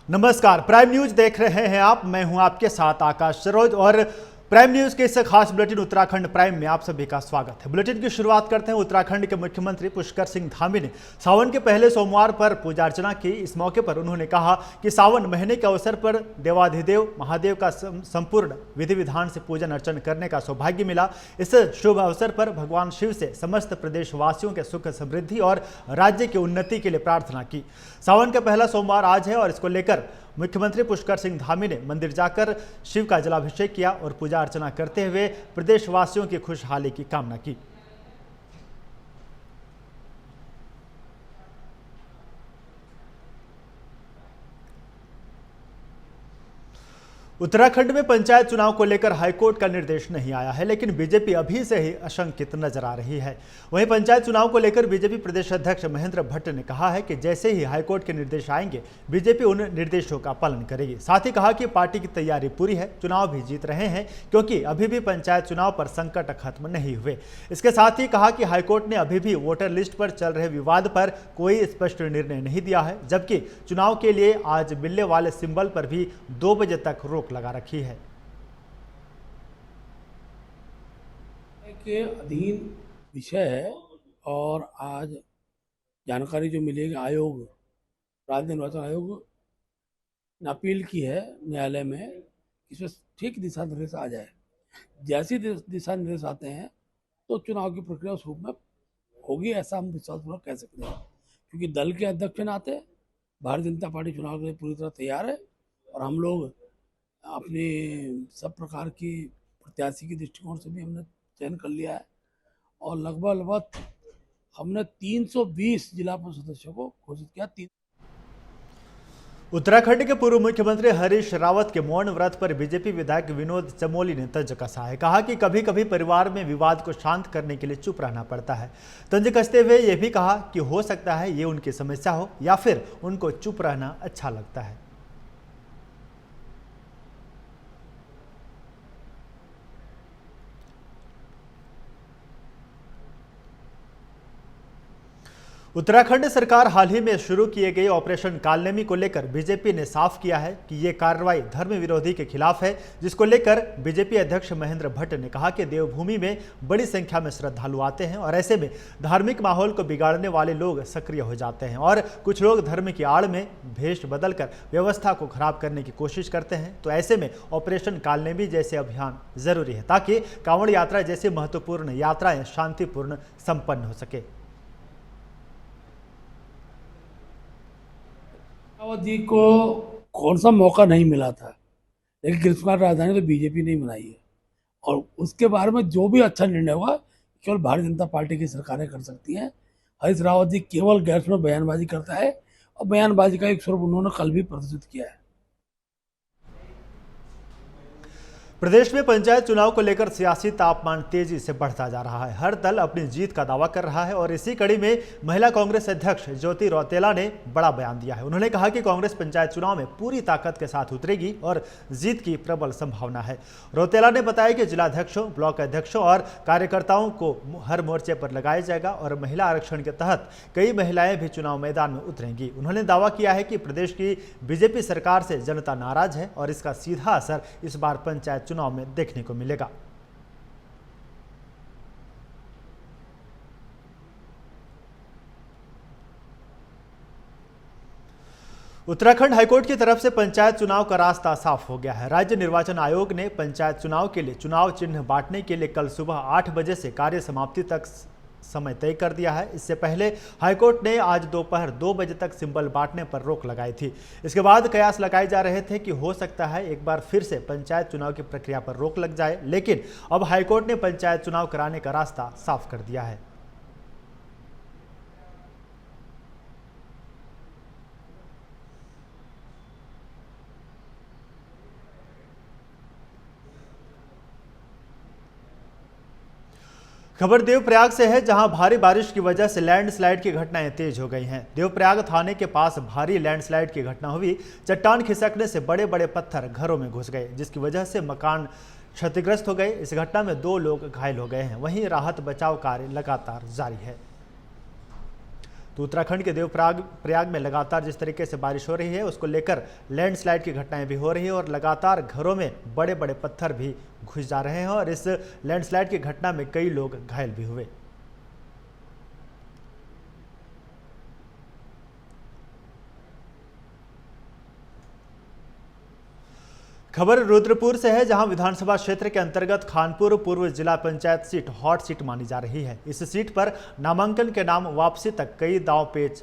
नमस्कार, prime news देख रहे हैं आप। मैं हूं आपके साथ आकाश सरोज और प्राइम न्यूज के इस खास बुलेटिन उत्तराखंड प्राइम में आप सभी का स्वागत है। बुलेटिन की शुरुआत करते हैं। उत्तराखंड के मुख्यमंत्री पुष्कर सिंह धामी ने सावन के पहले सोमवार पर पूजा अर्चना की। इस मौके पर उन्होंने कहा कि सावन महीने के अवसर पर देवाधिदेव महादेव का संपूर्ण विधि विधान से पूजन अर्चन करने का सौभाग्य मिला। इस शुभ अवसर पर भगवान शिव से समस्त प्रदेशवासियों के सुख समृद्धि और राज्य की उन्नति के लिए प्रार्थना की। सावन का पहला सोमवार आज है और इसको लेकर मुख्यमंत्री पुष्कर सिंह धामी ने मंदिर जाकर शिव का जलाभिषेक किया और पूजा अर्चना करते हुए प्रदेशवासियों की खुशहाली की कामना की। उत्तराखंड में पंचायत चुनाव को लेकर हाईकोर्ट का निर्देश नहीं आया है, लेकिन बीजेपी अभी से ही आशंकित नजर आ रही है। वहीं पंचायत चुनाव को लेकर बीजेपी प्रदेश अध्यक्ष महेंद्र भट्ट ने कहा है कि जैसे ही हाईकोर्ट के निर्देश आएंगे बीजेपी उन निर्देशों का पालन करेगी। साथ ही कहा कि पार्टी की तैयारी पूरी है, चुनाव भी जीत रहे हैं क्योंकि अभी भी पंचायत चुनाव पर संकट खत्म नहीं हुए। इसके साथ ही कहा कि हाईकोर्ट ने अभी भी वोटर लिस्ट पर चल रहे विवाद पर कोई स्पष्ट निर्णय नहीं दिया है, जबकि चुनाव के लिए आज मिलने वाले सिंबल पर भी 2 बजे तक रोक लगा रखी है। के अधीन विषय है और आज जानकारी जो मिलेगी, आयोग राज्य निर्वाचन आयोग ने अपील की है न्यायालय में, इसमें ठीक दिशा निर्देश आ जाए। जैसे दिशा निर्देश आते हैं तो चुनाव की प्रक्रिया उस रूप में होगी, ऐसा हम विश्वासपूर्वक कह सकते हैं, क्योंकि दल के अध्यक्ष के नाते भारतीय जनता पार्टी चुनाव के लिए पूरी तरह तैयार है और हम लोग अपने सब प्रकार की प्रत्याशी के दृष्टिकोण से भी हमने चयन कर लिया है और लगभग हमने 320 जिला परिषद सदस्यों को घोषित किया। उत्तराखंड के पूर्व मुख्यमंत्री हरीश रावत के मौन व्रत पर बीजेपी विधायक विनोद चमोली ने तंज कसा है। कहा कि कभी कभी परिवार में विवाद को शांत करने के लिए चुप रहना पड़ता है। तंज कसते हुए यह भी कहा कि हो सकता है ये उनकी समस्या हो या फिर उनको चुप रहना अच्छा लगता है। उत्तराखंड सरकार हाल ही में शुरू किए गए ऑपरेशन कालनेमी को लेकर बीजेपी ने साफ किया है कि ये कार्रवाई धर्म विरोधी के खिलाफ है, जिसको लेकर बीजेपी अध्यक्ष महेंद्र भट्ट ने कहा कि देवभूमि में बड़ी संख्या में श्रद्धालु आते हैं और ऐसे में धार्मिक माहौल को बिगाड़ने वाले लोग सक्रिय हो जाते हैं और कुछ लोग धर्म की आड़ में भेष बदलकर व्यवस्था को खराब करने की कोशिश करते हैं। तो ऐसे में ऑपरेशन कालनेमी जैसे अभियान जरूरी है ताकि कांवड़ यात्रा जैसी महत्वपूर्ण यात्राएं शांतिपूर्ण संपन्न हो सके। रावत जी को कौन सा मौका नहीं मिला था, लेकिन ग्रीष्मकालीन राजधानी तो बीजेपी ने ही बनाई है और उसके बारे में जो भी अच्छा निर्णय होगा केवल भारतीय जनता पार्टी की सरकारें कर सकती हैं। हरीश रावत जी केवल गैर में बयानबाजी करता है और बयानबाजी का एक स्वरूप उन्होंने कल भी प्रदर्शित किया है। प्रदेश में पंचायत चुनाव को लेकर सियासी तापमान तेजी से बढ़ता जा रहा है। हर दल अपनी जीत का दावा कर रहा है और इसी कड़ी में महिला कांग्रेस अध्यक्ष ज्योति रौतेला ने बड़ा बयान दिया है। उन्होंने कहा कि कांग्रेस पंचायत चुनाव में पूरी ताकत के साथ उतरेगी और जीत की प्रबल संभावना है। रौतेला ने बताया कि जिलाध्यक्षों, ब्लॉक अध्यक्षों और कार्यकर्ताओं को हर मोर्चे पर लगाया जाएगा और महिला आरक्षण के तहत कई महिलाएं भी चुनाव मैदान में उतरेंगी। उन्होंने दावा किया है कि प्रदेश की बीजेपी सरकार से जनता नाराज है और इसका सीधा असर इस बार पंचायत चुनाव में देखने को मिलेगा। उत्तराखंड हाईकोर्ट की तरफ से पंचायत चुनाव का रास्ता साफ हो गया है। राज्य निर्वाचन आयोग ने पंचायत चुनाव के लिए चुनाव चिन्ह बांटने के लिए कल सुबह 8 बजे से कार्य समाप्ति तक समय तय कर दिया है। इससे पहले हाईकोर्ट ने आज दोपहर 2 बजे तक सिंबल बांटने पर रोक लगाई थी। इसके बाद कयास लगाए जा रहे थे कि हो सकता है एक बार फिर से पंचायत चुनाव की प्रक्रिया पर रोक लग जाए, लेकिन अब हाईकोर्ट ने पंचायत चुनाव कराने का रास्ता साफ कर दिया है। खबर देवप्रयाग से है, जहां भारी बारिश की वजह से लैंडस्लाइड की घटनाएं तेज हो गई हैं। देवप्रयाग थाने के पास भारी लैंडस्लाइड की घटना हुई। चट्टान खिसकने से बड़े बड़े पत्थर घरों में घुस गए, जिसकी वजह से मकान क्षतिग्रस्त हो गए। इस घटना में 2 लोग घायल हो गए हैं। वहीं राहत बचाव कार्य लगातार जारी है। तो उत्तराखंड के देवप्रयाग में लगातार जिस तरीके से बारिश हो रही है उसको लेकर लैंडस्लाइड की घटनाएं भी हो रही है और लगातार घरों में बड़े बड़े पत्थर भी घुस जा रहे हैं और इस लैंडस्लाइड की घटना में कई लोग घायल भी हुए। खबर रुद्रपुर से है, जहां विधानसभा क्षेत्र के अंतर्गत खानपुर पूर्व जिला पंचायत सीट हॉट सीट मानी जा रही है। इस सीट पर नामांकन के नाम वापसी तक कई दांव पेच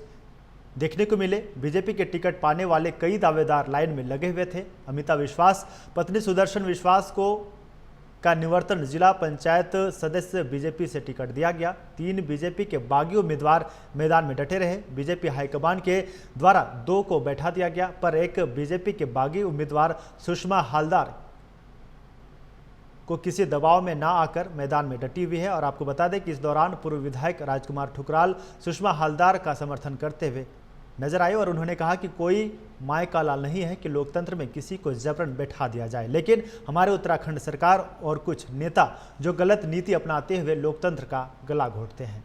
देखने को मिले। बीजेपी के टिकट पाने वाले कई दावेदार लाइन में लगे हुए थे। अमिता विश्वास पत्नी सुदर्शन विश्वास का निवर्तन जिला पंचायत सदस्य बीजेपी से टिकट दिया गया। 3 बीजेपी के बागी उम्मीदवार मैदान में डटे रहे। बीजेपी हाईकमान के द्वारा 2 को बैठा दिया गया, पर एक बीजेपी के बागी उम्मीदवार सुषमा हालदार को किसी दबाव में ना आकर मैदान में डटी हुई है। और आपको बता दें कि इस दौरान पूर्व विधायक राजकुमार ठुकराल सुषमा हालदार का समर्थन करते हुए नजर आए और उन्होंने कहा कि कोई माय का लाल नहीं है कि लोकतंत्र में किसी को जबरन बैठा दिया जाए, लेकिन हमारे उत्तराखंड सरकार और कुछ नेता जो गलत नीति अपनाते हुए लोकतंत्र का गला घोंटते हैं।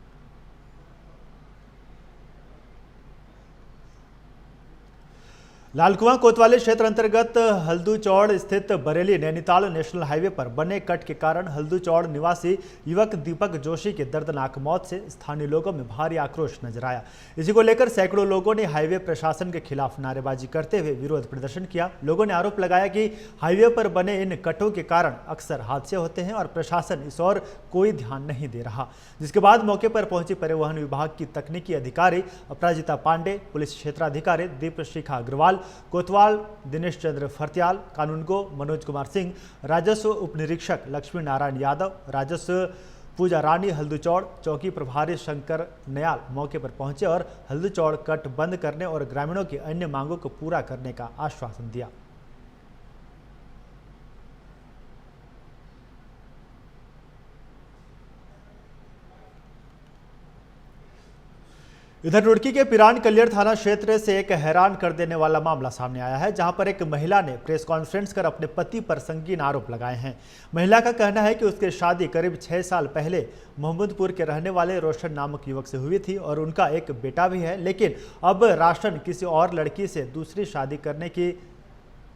लालकुआं कोतवाली क्षेत्र अंतर्गत हल्दूचौड़ स्थित बरेली नैनीताल नेशनल हाईवे पर बने कट के कारण हल्दूचौड़ निवासी युवक दीपक जोशी की दर्दनाक मौत से स्थानीय लोगों में भारी आक्रोश नजर आया। इसी को लेकर सैकड़ों लोगं ने हाईवे प्रशासन के खिलाफ नारेबाजी करते हुए विरोध प्रदर्शन किया। लोगों ने आरोप लगाया कि हाईवे पर बने इन कटों के कारण अक्सर हादसे होते हैं और प्रशासन इस ओर कोई ध्यान नहीं दे रहा, जिसके बाद मौके पर पहुंची परिवहन विभाग की तकनीकी अधिकारी अपराजिता पांडे, पुलिस क्षेत्राधिकारी दीपशिखा अग्रवाल, कोतवाल दिनेश चंद्र फर्त्याल, कानूनगो मनोज कुमार सिंह, राजस्व उप निरीक्षक लक्ष्मी नारायण यादव, राजस्व पूजा रानी हल्दूचौड़, चौकी प्रभारी शंकर नयाल मौके पर पहुंचे और हल्दूचौड़ कट बंद करने और ग्रामीणों की अन्य मांगों को पूरा करने का आश्वासन दिया। इधर रुड़की के पिरान कलियर थाना क्षेत्र से एक हैरान कर देने वाला मामला सामने आया है, जहां पर एक महिला ने प्रेस कॉन्फ्रेंस कर अपने पति पर संगीन आरोप लगाए हैं। महिला का कहना है कि उसकी शादी करीब 6 साल पहले मोहम्मदपुर के रहने वाले रोशन नामक युवक से हुई थी और उनका एक बेटा भी है, लेकिन अब रोशन किसी और लड़की से दूसरी शादी करने की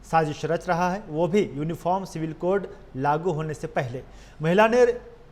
साजिश रच रहा है, वो भी यूनिफॉर्म सिविल कोड लागू होने से पहले। महिला ने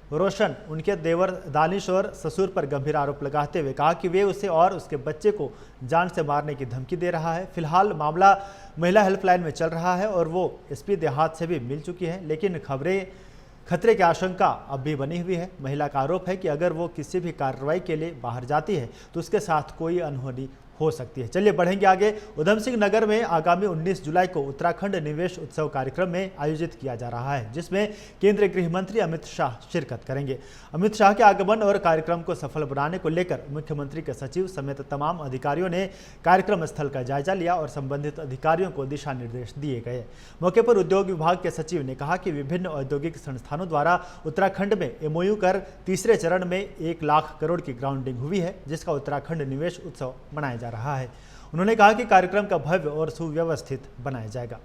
रोशन, उनके देवर दानिश और ससुर पर गंभीर आरोप लगाते हुए कहा कि वे उसे और उसके बच्चे को जान से मारने की धमकी दे रहा है। फिलहाल मामला महिला हेल्पलाइन में चल रहा है और वो एसपी देहात से भी मिल चुकी है, लेकिन खतरे की आशंका अब भी बनी हुई है। महिला का आरोप है कि अगर वो किसी भी कार्रवाई के लिए बाहर जाती है तो उसके साथ कोई अनहोनी हो सकती है। चलिए बढ़ेंगे आगे। उधम सिंह नगर में आगामी 19 जुलाई को उत्तराखंड निवेश उत्सव कार्यक्रम में आयोजित किया जा रहा है, जिसमें केंद्रीय गृह मंत्री अमित शाह शिरकत करेंगे। अमित शाह के आगमन और कार्यक्रम को सफल बनाने को लेकर मुख्यमंत्री के सचिव समेत तमाम अधिकारियों ने कार्यक्रम स्थल का जायजा लिया और संबंधित अधिकारियों को दिशा निर्देश दिए गए। मौके पर उद्योग विभाग के सचिव ने कहा कि विभिन्न औद्योगिक संस्थानों द्वारा उत्तराखंड में MOU कर तीसरे चरण में 1 लाख करोड़ की ग्राउंडिंग हुई है, जिसका उत्तराखंड निवेश उत्सव मनाया जा रहा है। उन्होंने कहा कि कार्यक्रम का भव्य और सुव्यवस्थित बनाया जाएगा।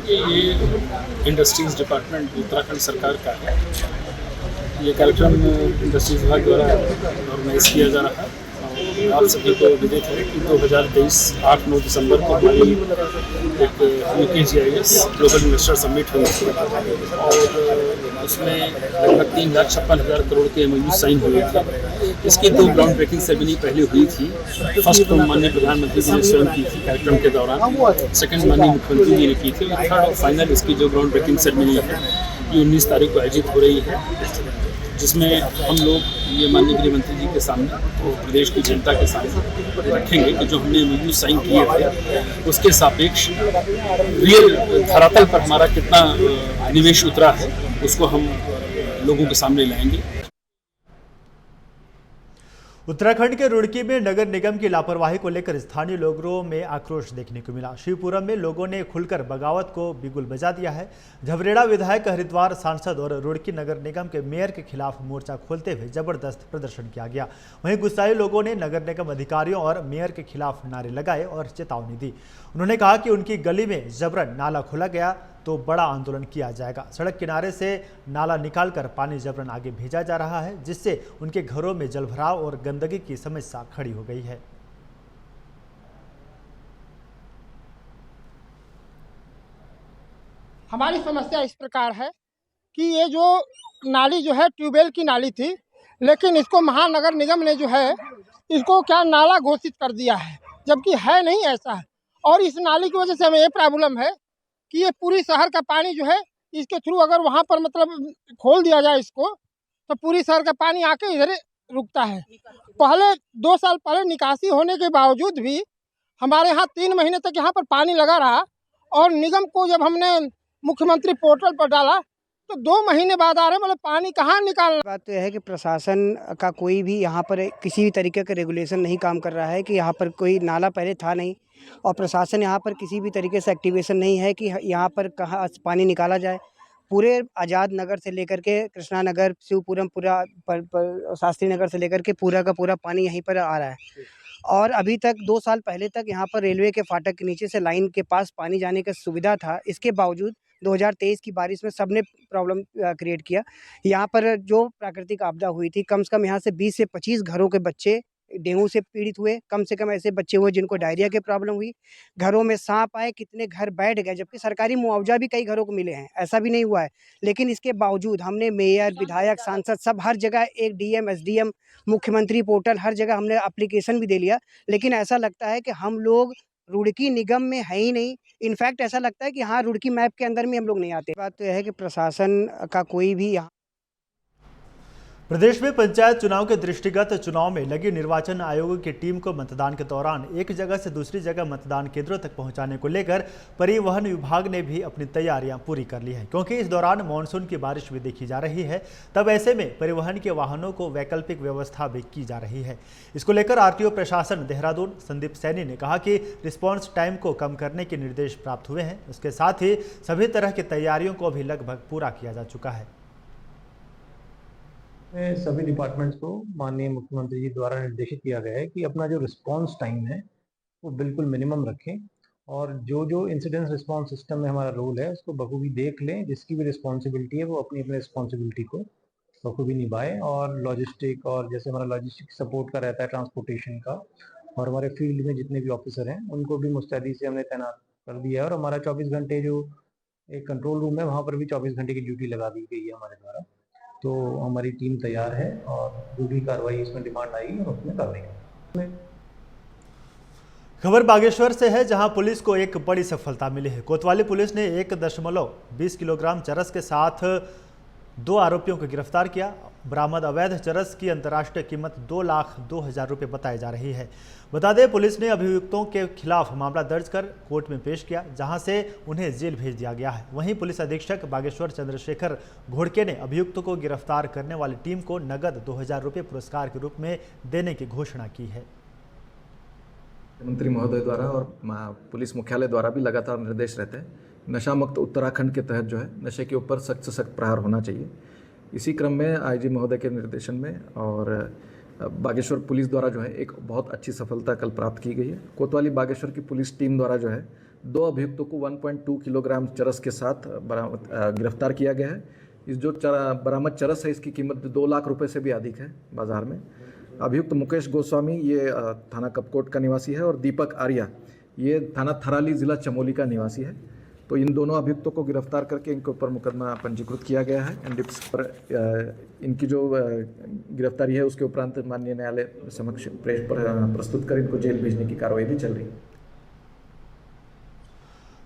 ये इंडस्ट्रीज डिपार्टमेंट उत्तराखंड सरकार का है। ये कार्यक्रम इंडस्ट्रीज विभाग द्वारा ऑर्गेनाइज किया जा रहा है। आप सभी को विदित है कि 2023 8-9 दिसंबर को हमारी एक UKGIS ग्लोबल इन्वेस्टर समिट हुई थी और उसमें लगभग 3,56,000 करोड़ के MOU साइन हुए थे। इसकी 2 ग्राउंड ब्रेकिंग सेरेमनी पहले हुई थी। फर्स्ट तो माननीय प्रधानमंत्री जी ने स्वयं की थी कार्यक्रम के दौरान, सेकंड माननीय मुख्यमंत्री जी ने की थी, थर्ड और फाइनल इसकी जो ग्राउंड ब्रेकिंग सेरेमनी है ये 19 तारीख को आयोजित हो रही है, जिसमें हम लोग ये माननीय गृह मंत्री जी के सामने तो प्रदेश की जनता के सामने रखेंगे कि जो हमने MOU साइन किए थे उसके सापेक्ष रियल धरातल पर हमारा कितना निवेश उतरा है उसको हम लोगों के सामने लाएंगे। उत्तराखंड के रुड़की में नगर निगम की लापरवाही को लेकर स्थानीय लोगों में आक्रोश देखने को मिला। शिवपुरम में लोगों ने खुलकर बगावत को बिगुल बजा दिया है। झबरेड़ा विधायक, हरिद्वार सांसद और रुड़की नगर निगम के मेयर के खिलाफ मोर्चा खोलते हुए जबरदस्त प्रदर्शन किया गया। वहीं गुस्साए लोगों ने नगर निगम अधिकारियों और मेयर के खिलाफ नारे लगाए और चेतावनी दी। उन्होंने कहा कि उनकी गली में जबरन नाला खोला गया तो बड़ा आंदोलन किया जाएगा। सड़क किनारे से नाला निकालकर पानी जबरन आगे भेजा जा रहा है, जिससे उनके घरों में जलभराव और गंदगी की समस्या खड़ी हो गई है। हमारी समस्या इस प्रकार है कि ये जो नाली जो है ट्यूबवेल की नाली थी, लेकिन इसको महानगर निगम ने जो है इसको क्या नाला घोषित कर दिया है, जबकि है नहीं ऐसा है। और इस नाली की वजह से हमें ये प्रॉब्लम है कि ये पूरी शहर का पानी जो है इसके थ्रू अगर वहाँ पर मतलब खोल दिया जाए इसको, तो पूरी शहर का पानी आके इधर रुकता है। पहले 2 साल पहले निकासी होने के बावजूद भी हमारे यहाँ 3 महीने तक यहाँ पर पानी लगा रहा, और निगम को जब हमने मुख्यमंत्री पोर्टल पर डाला तो 2 महीने बाद आ रहे, मतलब पानी कहाँ निकालना। बात तो यह है कि प्रशासन का कोई भी यहाँ पर किसी भी तरीके का रेगुलेशन नहीं काम कर रहा है कि यहाँ पर कोई नाला पहले था नहीं, और प्रशासन यहाँ पर किसी भी तरीके से एक्टिवेशन नहीं है कि यहाँ पर कहाँ पानी निकाला जाए। पूरे आज़ाद नगर से लेकर के कृष्णा नगर, शिवपुरम, पूरा शास्त्री नगर से लेकर के पूरा का पूरा पानी यहीं पर आ रहा है। और अभी तक 2 साल पहले तक यहाँ पर रेलवे के फाटक के नीचे से लाइन के पास पानी जाने का सुविधा था। इसके बावजूद 2023 की बारिश में सबने प्रॉब्लम क्रिएट किया। यहाँ पर जो प्राकृतिक आपदा हुई थी, कम से कम यहाँ से 20 से 25 घरों के बच्चे डेंगू से पीड़ित हुए। कम से कम ऐसे बच्चे हुए जिनको डायरिया की प्रॉब्लम हुई। घरों में सांप आए, कितने घर बैठ गए, जबकि सरकारी मुआवजा भी कई घरों को मिले हैं, ऐसा भी नहीं हुआ है। लेकिन इसके बावजूद हमने मेयर, विधायक, सांसद सब हर जगह, एक डीएम, एसडीएम, मुख्यमंत्री पोर्टल, हर जगह हमने एप्लीकेशन भी दे लिया। लेकिन ऐसा लगता है कि हम लोग रुड़की निगम में है ही नहीं। इनफैक्ट ऐसा लगता है कि हाँ, रुड़की मैप के अंदर में हम लोग नहीं आते। बात तो यह है कि प्रशासन का कोई भी यहाँ प्रदेश में पंचायत चुनाव के दृष्टिगत चुनाव में लगी निर्वाचन आयोग की टीम को मतदान के दौरान एक जगह से दूसरी जगह मतदान केंद्रों तक पहुंचाने को लेकर परिवहन विभाग ने भी अपनी तैयारियां पूरी कर ली हैं। क्योंकि इस दौरान मानसून की बारिश भी देखी जा रही है, तब ऐसे में परिवहन के वाहनों को वैकल्पिक व्यवस्था भी की जा रही है। इसको लेकर आरटीओ प्रशासन देहरादून संदीप सैनी ने कहा कि रिस्पॉन्स टाइम को कम करने के निर्देश प्राप्त हुए हैं। उसके साथ ही सभी तरह की तैयारियों को भी लगभग पूरा किया जा चुका है। सभी डिपार्टमेंट्स को माननीय मुख्यमंत्री जी द्वारा निर्देशित किया गया है कि अपना जो रिस्पांस टाइम है वो बिल्कुल मिनिमम रखें, और जो जो इंसिडेंस रिस्पांस सिस्टम में हमारा रोल है उसको बखूबी देख लें। जिसकी भी रिस्पॉन्सिबिलिटी है वो अपनी अपनी रिस्पॉन्सिबिलिटी को बखूबी निभाएं। और लॉजिस्टिक, और जैसे हमारा लॉजिस्टिक सपोर्ट का रहता है ट्रांसपोर्टेशन का, और हमारे फील्ड में जितने भी ऑफिसर हैं उनको भी मुस्तैदी से हमने तैनात कर दिया है। और हमारा 24 घंटे जो एक कंट्रोल रूम है वहाँ पर भी 24 घंटे की ड्यूटी लगा दी गई है हमारे द्वारा। तो हमारी टीम तैयार है और जो भी कार्रवाई इसमें डिमांड आई है उसमें कर रही है। खबर बागेश्वर से है, जहां पुलिस को एक बड़ी सफलता मिली है। कोतवाली पुलिस ने 1.20 किलोग्राम चरस के साथ 2 आरोपियों को गिरफ्तार किया। बरामद अवैध चरस की अंतर्राष्ट्रीय कीमत 2,02,000 रुपये बताई जा रही है। बता दें, पुलिस ने अभियुक्तों के खिलाफ मामला दर्ज कर कोर्ट में पेश किया, जहां से उन्हें जेल भेज दिया गया है। वहीं पुलिस अधीक्षक बागेश्वर चंद्रशेखर घोड़के ने अभियुक्तों को गिरफ्तार करने वाली टीम को नगद 2,000 रुपये पुरस्कार के रूप में देने की घोषणा की है। मुख्यमंत्री महोदय द्वारा और पुलिस मुख्यालय द्वारा भी लगातार निर्देश रहते हैं। नशा मुक्त उत्तराखंड के तहत जो है नशे के ऊपर सख्त से सख्त प्रहार होना चाहिए। इसी क्रम में आईजी महोदय के निर्देशन में और बागेश्वर पुलिस द्वारा जो है एक बहुत अच्छी सफलता कल प्राप्त की गई है। कोतवाली बागेश्वर की पुलिस टीम द्वारा जो है 2 अभियुक्तों को 1.2 किलोग्राम चरस के साथ गिरफ्तार किया गया है। इस जो बरामद चरस है इसकी कीमत 2 लाख रुपए से भी अधिक है बाजार में। अभियुक्त मुकेश गोस्वामी ये थाना कपकोट का निवासी है और दीपक आर्या ये थाना थराली जिला चमोली का निवासी है। तो इन दोनों अभियुक्तों को गिरफ्तार करके इनके ऊपर मुकदमा पंजीकृत किया गया है। एनडीपीएस पर इनकी जो गिरफ्तारी है उसके उपरांत माननीय न्यायालय समक्ष प्रेस पर प्रस्तुत कर इनको जेल भेजने की कार्रवाई भी चल रही है।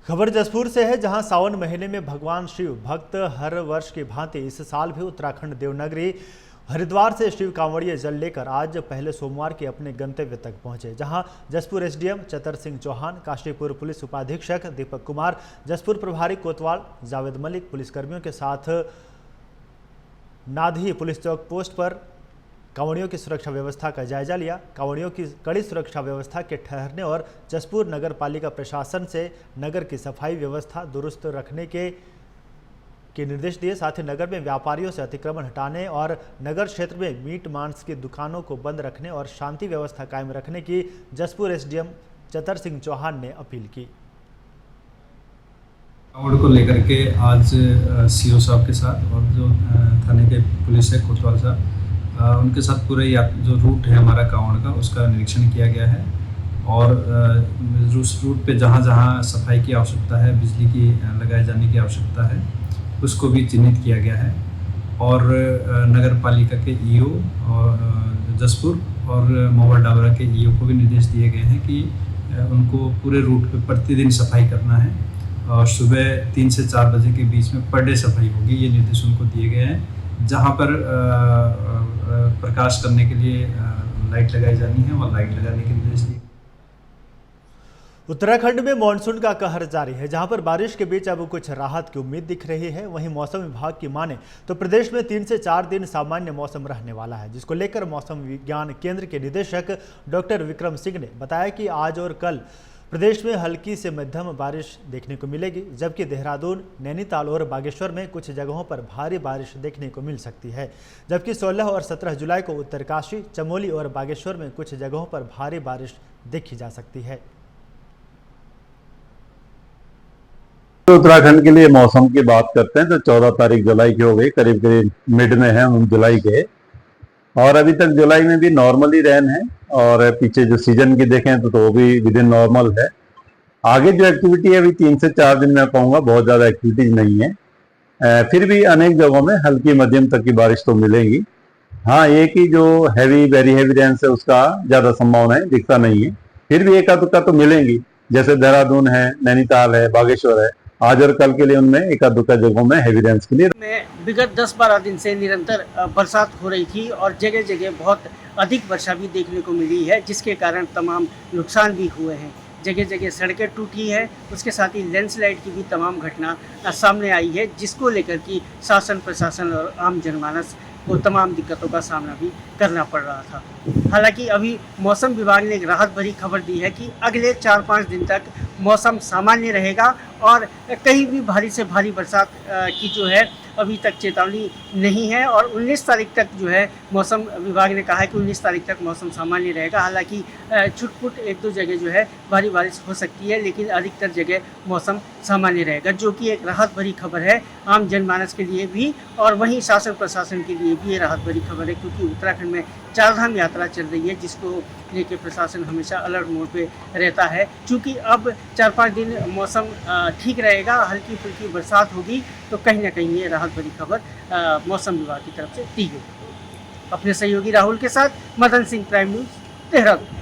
खबर जसपुर से है, जहां सावन महीने में भगवान शिव भक्त हर वर्ष की भांति इस साल भी उत्तराखंड देवनगरी हरिद्वार से शिव कांवड़िए जल लेकर आज पहले सोमवार के अपने गंतव्य तक पहुंचे। जहां जसपुर एसडीएम चतर सिंह चौहान, काशीपुर पुलिस उपाधीक्षक दीपक कुमार, जसपुर प्रभारी कोतवाल जावेद मलिक पुलिसकर्मियों के साथ नाधी पुलिस चौक पोस्ट पर कांवड़ियों की सुरक्षा व्यवस्था का जायजा लिया। कांवड़ियों की कड़ी सुरक्षा व्यवस्था के ठहरने और जसपुर नगर पालिका प्रशासन से नगर की सफाई व्यवस्था दुरुस्त रखने के निर्देश दिए। साथ ही नगर में व्यापारियों से अतिक्रमण हटाने और नगर क्षेत्र में मीट मांस की दुकानों को बंद रखने और शांति व्यवस्था कायम रखने की जसपुर एसडीएम चतर सिंह चौहान ने अपील की। कांवड़ को लेकर के आज सीओ साहब के साथ और जो थाने के पुलिस है कोतवाल साहब, उनके साथ पूरे जो रूट है हमारा कांवड़ का, उसका निरीक्षण किया गया है और उस रूट पे जहाँ जहाँ सफाई की आवश्यकता है, बिजली की लगाए जाने की आवश्यकता है, उसको भी चिन्हित किया गया है। और नगर पालिका के ईओ और जसपुर और मोबाइल डाबरा के ईओ को भी निर्देश दिए गए हैं कि उनको पूरे रूट पे प्रतिदिन सफाई करना है और सुबह 3 से 4 बजे के बीच में पर डे सफाई होगी, ये निर्देश उनको दिए गए हैं। जहाँ पर प्रकाश करने के लिए लाइट लगाई जानी है वहाँ लाइट लगाने के निर्देश दिए। उत्तराखंड में मानसून का कहर जारी है, जहां पर बारिश के बीच अब कुछ राहत की उम्मीद दिख रही है। वहीं मौसम विभाग की माने तो प्रदेश में 3 से 4 दिन सामान्य मौसम रहने वाला है, जिसको लेकर मौसम विज्ञान केंद्र के निदेशक डॉक्टर विक्रम सिंह ने बताया कि आज और कल प्रदेश में हल्की से मध्यम बारिश देखने को मिलेगी, जबकि देहरादून, नैनीताल और बागेश्वर में कुछ जगहों पर भारी बारिश देखने को मिल सकती है। जबकि 16 और 17 जुलाई को उत्तरकाशी, चमोली और बागेश्वर में कुछ जगहों पर भारी बारिश देखी जा सकती है। उत्तराखंड के लिए मौसम की बात करते हैं तो 14 तारीख जुलाई की हो गई, करीब करीब मिड में है हम जुलाई के, और अभी तक जुलाई में भी नॉर्मली रेन है और पीछे जो सीजन की देखें तो वो भी विद इन नॉर्मल है। आगे जो एक्टिविटी है अभी 3 से 4 दिन मैं कहूँगा बहुत ज़्यादा एक्टिविटीज नहीं है, फिर भी अनेक जगहों में हल्की मध्यम तक की बारिश तो मिलेगी। हाँ, एक ही जो वेरी हैवी रेन है उसका ज़्यादा संभावना है, दिखता नहीं है, फिर भी एका दुक्का तो मिलेंगी। जैसे देहरादून है, नैनीताल है, बागेश्वर है, आज और कल के लिए उनमें एका दुक्का जगहों में हैवी रेंज के लिए विगत 10-12 दिन से निरंतर बरसात हो रही थी और जगह जगह बहुत अधिक वर्षा भी देखने को मिली है, जिसके कारण तमाम नुकसान भी हुए हैं। जगह जगह सड़कें टूटी है, उसके साथ ही लैंडस्लाइड की भी तमाम घटना सामने आई है, जिसको लेकर कि शासन प्रशासन और आम जनमानस को तमाम दिक्कतों का सामना भी करना पड़ रहा था। हालांकि अभी मौसम विभाग ने एक राहत भरी खबर दी है कि अगले 4-5 दिन तक मौसम सामान्य रहेगा और कहीं भी भारी से भारी बरसात की जो है अभी तक चेतावनी नहीं है। और 19 तारीख तक जो है मौसम विभाग ने कहा है कि 19 तारीख तक मौसम सामान्य रहेगा। हालांकि छुटपुट 1-2 जगह जो है भारी बारिश हो सकती है, लेकिन अधिकतर जगह मौसम सामान्य रहेगा, जो कि एक राहत भरी खबर है आम जनमानस के लिए भी और वहीं शासन प्रशासन के लिए भी ये राहत भरी खबर है, क्योंकि उत्तराखंड में चारधाम यात्रा चल रही है, जिसको लेके प्रशासन हमेशा अलर्ट मोड पे रहता है। चूँकि अब 4-5 दिन मौसम ठीक रहेगा, हल्की फुल्की बरसात होगी, तो कहीं ना कहीं ये राहत भरी खबर मौसम विभाग की तरफ से दी गई। अपने सहयोगी राहुल के साथ मदन सिंह, प्राइम न्यूज़, देहरादून।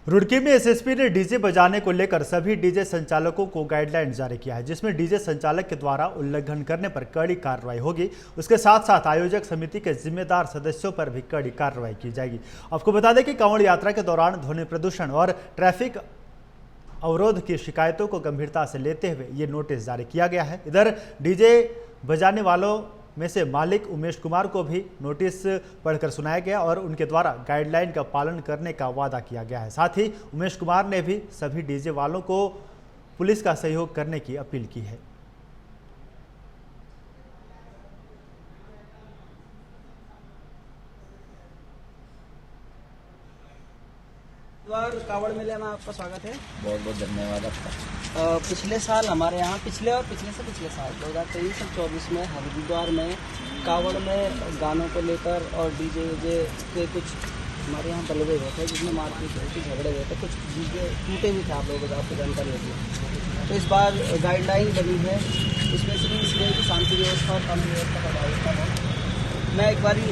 रुड़की में एसएसपी ने डीजे बजाने को लेकर सभी डीजे संचालकों को गाइडलाइन जारी किया है, जिसमें डीजे संचालक के द्वारा उल्लंघन करने पर कड़ी कार्रवाई होगी। उसके साथ साथ आयोजक समिति के जिम्मेदार सदस्यों पर भी कड़ी कार्रवाई की जाएगी। आपको बता दें कि कांवड़ यात्रा के दौरान ध्वनि प्रदूषण और ट्रैफिक अवरोध की शिकायतों को गंभीरता से लेते हुए ये नोटिस जारी किया गया है। इधर डीजे बजाने वालों में से मालिक उमेश कुमार को भी नोटिस पढ़कर सुनाया गया और उनके द्वारा गाइडलाइन का पालन करने का वादा किया गया है। साथ ही उमेश कुमार ने भी सभी डीजे वालों को पुलिस का सहयोग करने की अपील की है। कांवड़ मेले में आपका स्वागत है। बहुत बहुत धन्यवाद आपका। पिछले साल हमारे यहाँ पिछले से पिछले साल 2023 और 2024 में हरिद्वार में कांवड़ में गानों को लेकर और डीजे के कुछ हमारे यहाँ बलवे हुए थे, जिसमें मारपीट हुई थी, झगड़े हुए थे, कुछ डीजे टूटे भी थे। आप लोगों को आपको जानकारी होती है। तो इस बार गाइडलाइन बनी है, स्पेशली इसलिए कि शांति व्यवस्था और कानून व्यवस्था का व्यवस्था है। मैं एक बारी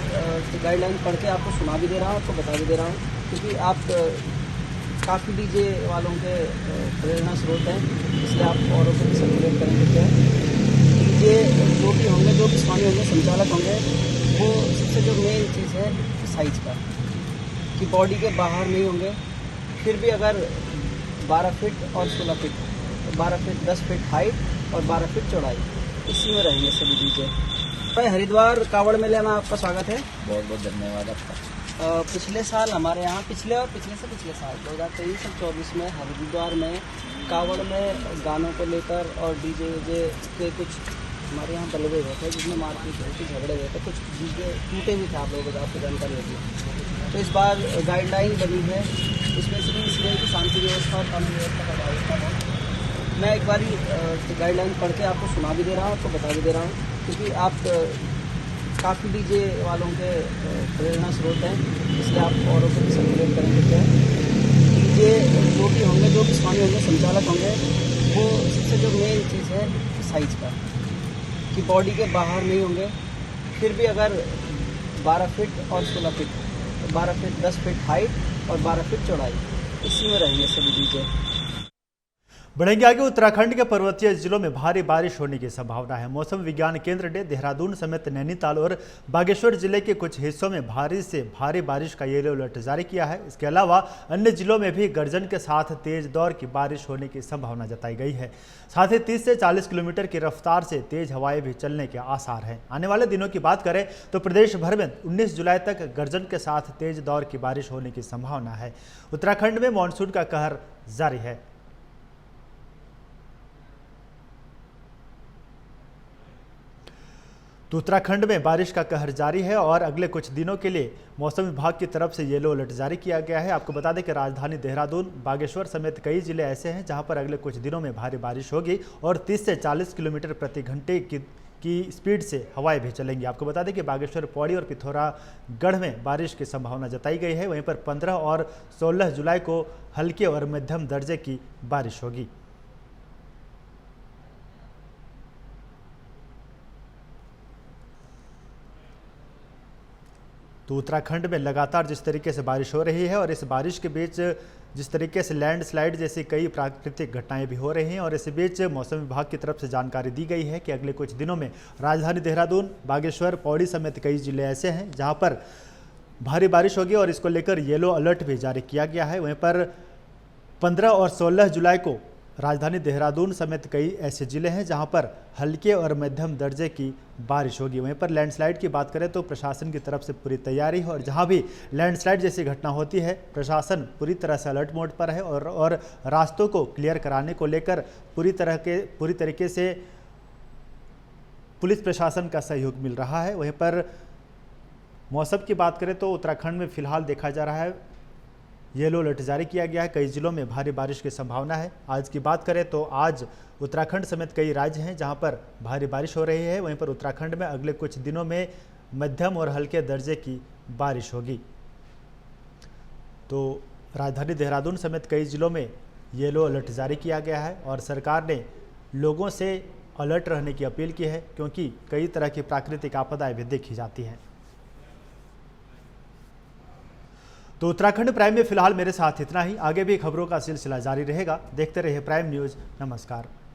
गाइडलाइन पढ़ के आपको सुना भी दे रहा हूँ, आपको बता भी दे रहा हूँ, क्योंकि आप काफ़ी डीजे वालों के प्रेरणा स्रोत हैं, इसलिए आप औरों को भी संतुलित करेंगे। क्या डीजे जो भी होंगे, जो भी स्वामी होंगे, संचालक होंगे, वो सबसे जो मेन चीज़ है साइज का, कि बॉडी के बाहर नहीं होंगे। फिर भी अगर 12 फीट और 16 फीट, 12 फीट 10 फीट हाइट और 12 फीट चौड़ाई, इसी में रहेंगे सभी डीजे। भाई हरिद्वार कांवड़ मेले में आपका स्वागत है। बहुत बहुत धन्यवाद आपका। पिछले साल हमारे यहाँ पिछले से पिछले साल 2023 और 2024 में हरिद्वार में कांवड़ में गानों को लेकर और डीजे के कुछ हमारे यहाँ बलवे हुए थे, जिसमें मारपीट हुई थी, झगड़े हुए थे, कुछ डीजे टूटे भी थे। आप लोगों को आपको जानकारी होती है। तो इस बार गाइडलाइन बनी है, स्पेशली इसलिए कि शांति व्यवस्था और कानून व्यवस्था का व्यवस्था है। मैं एक बारी गाइडलाइन पढ़ के आपको सुना भी दे रहा हूँ, आपको बता भी दे रहा हूँ, क्योंकि आप काफ़ी डीजे वालों के प्रेरणा स्रोत हैं, इसलिए आप औरों को भी सम्मिलित करेंगे। क्या डीजे जो भी होंगे, जो भी स्वामी होंगे, संचालक होंगे, वो सबसे जो मेन चीज़ है साइज का, कि बॉडी के बाहर नहीं होंगे। फिर भी अगर 12 फीट और 16 फीट, 12 फीट 10 फीट हाइट और 12 फीट चौड़ाई, इसी में रहेंगे सभी डीजे। बढ़ेंगे आगे। उत्तराखंड के पर्वतीय जिलों में भारी बारिश होने की संभावना है। मौसम विज्ञान केंद्र ने देहरादून समेत नैनीताल और बागेश्वर जिले के कुछ हिस्सों में भारी से भारी बारिश का येलो अलर्ट जारी किया है। इसके अलावा अन्य जिलों में भी गर्जन के साथ तेज दौर की बारिश होने की संभावना जताई गई है। साथ ही 30 से 40 किलोमीटर की रफ्तार से तेज हवाएं भी चलने के आसार हैं। आने वाले दिनों की बात करें तो प्रदेश भर में 19 जुलाई तक गर्जन के साथ तेज दौर की बारिश होने की संभावना है। उत्तराखंड में मानसून का कहर जारी है। तो उत्तराखंड में बारिश का कहर जारी है और अगले कुछ दिनों के लिए मौसम विभाग की तरफ से येलो अलर्ट जारी किया गया है। आपको बता दें कि राजधानी देहरादून, बागेश्वर समेत कई जिले ऐसे हैं जहां पर अगले कुछ दिनों में भारी बारिश होगी और 30 से 40 किलोमीटर प्रति घंटे की स्पीड से हवाएं भी चलेंगी। आपको बता दें कि बागेश्वर, पौड़ी और पिथौरागढ़ में बारिश की संभावना जताई गई है। वहीं पर 15 और 16 जुलाई को हल्के और मध्यम दर्जे की बारिश होगी। तो उत्तराखंड में लगातार जिस तरीके से बारिश हो रही है और इस बारिश के बीच जिस तरीके से लैंडस्लाइड जैसी कई प्राकृतिक घटनाएं भी हो रही हैं और इसी बीच मौसम विभाग की तरफ से जानकारी दी गई है कि अगले कुछ दिनों में राजधानी देहरादून, बागेश्वर, पौड़ी समेत कई जिले ऐसे हैं जहां पर भारी बारिश होगी और इसको लेकर येलो अलर्ट भी जारी किया गया है। वहीं पर 15 और 16 जुलाई को राजधानी देहरादून समेत कई ऐसे जिले हैं जहां पर हल्के और मध्यम दर्जे की बारिश होगी। वहीं पर लैंडस्लाइड की बात करें तो प्रशासन की तरफ से पूरी तैयारी है और जहां भी लैंडस्लाइड जैसी घटना होती है प्रशासन पूरी तरह से अलर्ट मोड पर है और रास्तों को क्लियर कराने को लेकर पूरी तरीके से पुलिस प्रशासन का सहयोग मिल रहा है। वहीं पर मौसम की बात करें तो उत्तराखंड में फिलहाल देखा जा रहा है येलो अलर्ट जारी किया गया है। कई जिलों में भारी बारिश की संभावना है। आज की बात करें तो आज उत्तराखंड समेत कई राज्य हैं जहां पर भारी बारिश हो रही है। वहीं पर उत्तराखंड में अगले कुछ दिनों में मध्यम और हल्के दर्जे की बारिश होगी। तो राजधानी देहरादून समेत कई जिलों में येलो अलर्ट जारी किया गया है और सरकार ने लोगों से अलर्ट रहने की अपील की है क्योंकि कई तरह की प्राकृतिक आपदाएं भी देखी जाती हैं। तो उत्तराखंड प्राइम में फिलहाल मेरे साथ इतना ही। आगे भी खबरों का सिलसिला जारी रहेगा। देखते रहिए प्राइम न्यूज़। नमस्कार।